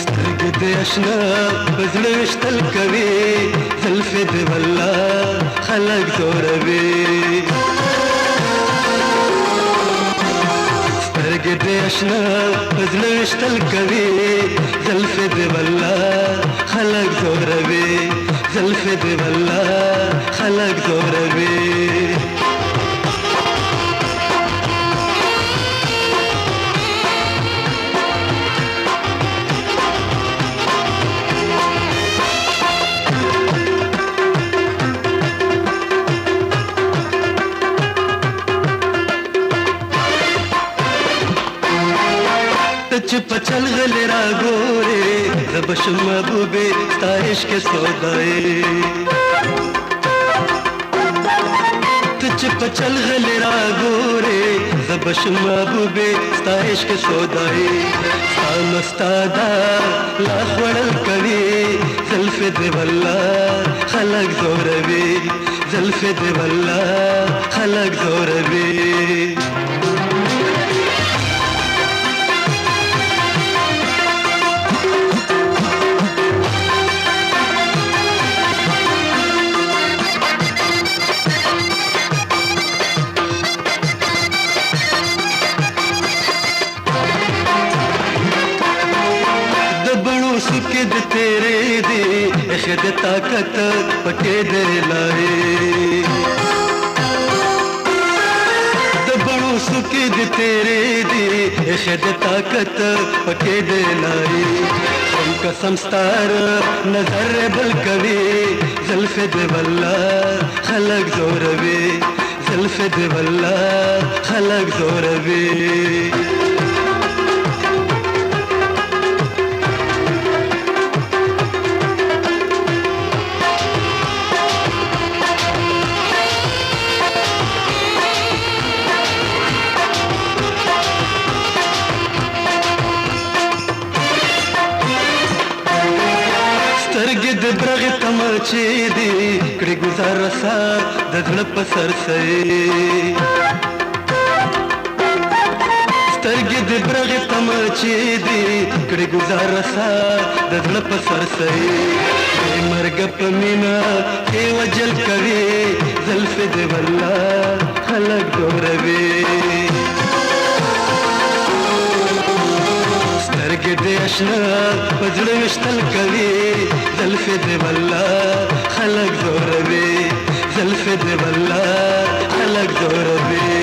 سترګې دې اشنا په زړه وشتل کوي زلفې دې والله خلک زوروي سترګې دې اشنا په زړه وشتل کوي زلفې دې والله خلک زوروي زلفې دې والله خلک زوروي چې پچل غلې را ګورې زه به شم محبوبې ستا عشق سودایې ته چې پچل غلې را ګورې زه به شم محبوبې ستا عشق سودایې ستا مستا دا لا خوړل کوي زلفې دې والله خلک زوروي زلفې دې والله خلک زوروي سکه د تیرې دی اخد طاقت پټې دې لارې د بڼو سکه د تیرې دی اخد طاقت پټې دې لارې هم قسم ستار نظر بل کوي زلفې دې والله خلک زوروي زلفې دې والله خلک زوروي سترګې د برغې تمچې دي کړې ګزار رسا د زړه په سرسې سترګې د برغې تمچې دي کړې ګزار رسا د زړه په سرسې بې مرګه په مینه کې وجل کوي زلفې دې والله خلک زوروي سترګې دې اشنا په زړه وشتل کوي زلفې دې والله خلک زوروي زلفې دې والله خلک زوروي